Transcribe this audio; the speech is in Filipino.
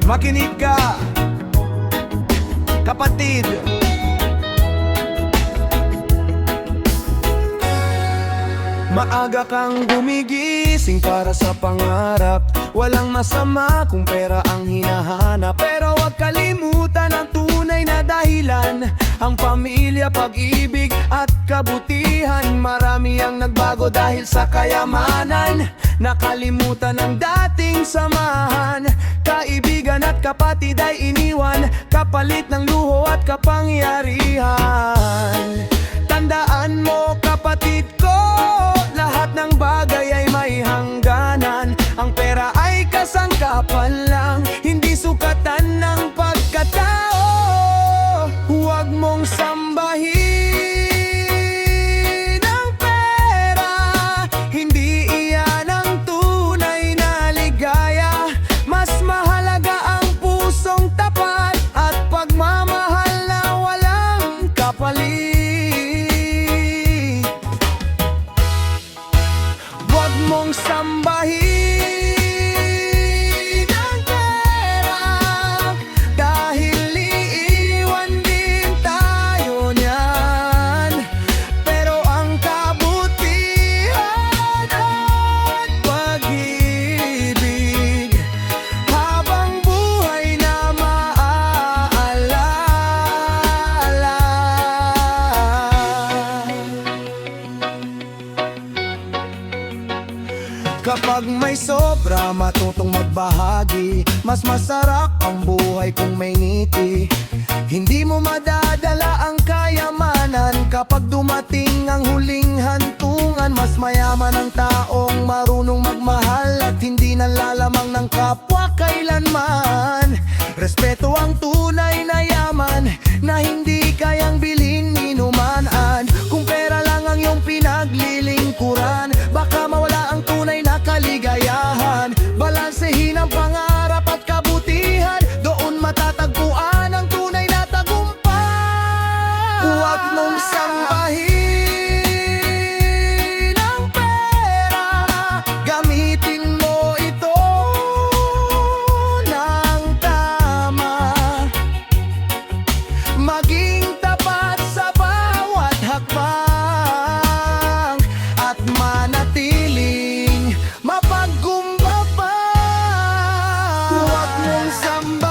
Makinig ka, kapatid. Maaga kang gumigising para sa pangarap. Walang masama kung pera ang hinahanap, pero huwag kalimutan ang tunay na dahilan: ang pamilya, pag-ibig at kabutihan. Marami ang nagbago dahil sa kayamanan, nakalimutan ang dating samahan. Kaibigan at kapatid ay iniwan, kapalit ng luho at kapangyarihan. Tandaan mo, kapatid ko, lahat ng bagay ay may hangganan. Ang pera ay kasangkapan lang, hindi sukatan ng pagkatao. Huwag mong sambahin ang pera, hindi iyan ang tunay na ligaya. Mas mahalaga ang pusong tapat at pagmamahal na walang kapalit. Huwag mong sambahin ang pera, dahil iiwan din tayo niyan. Pero ang kabutihan at pag-ibig, habang buhay na maaalala. Kapag may sobra, matutong magbahagi. Mas masarap ang buhay kung may ngiti. Hindi mo madadala ang kayamanan kapag dumating ang huling hantungan. Mas mayaman ang taong marunong magmahal at hindi nalalamang ng kapwa kailanman. Respeto ang tunay na yaman na hindi kayang bilhin ni numan. Kung pera lang ang iyong pinaglilingkuran, baka mawala ang tunay na kaligayahan. Balansehin ang pangarap at kabutihan, doon matatagpuan ang tunay na tagumpay. Huwag mong sambahin ang pera, gamitin mo ito ng tama. Maging tapat sa bawat hakbang at manatiling mapagkumbaba. Huwag mong sambahin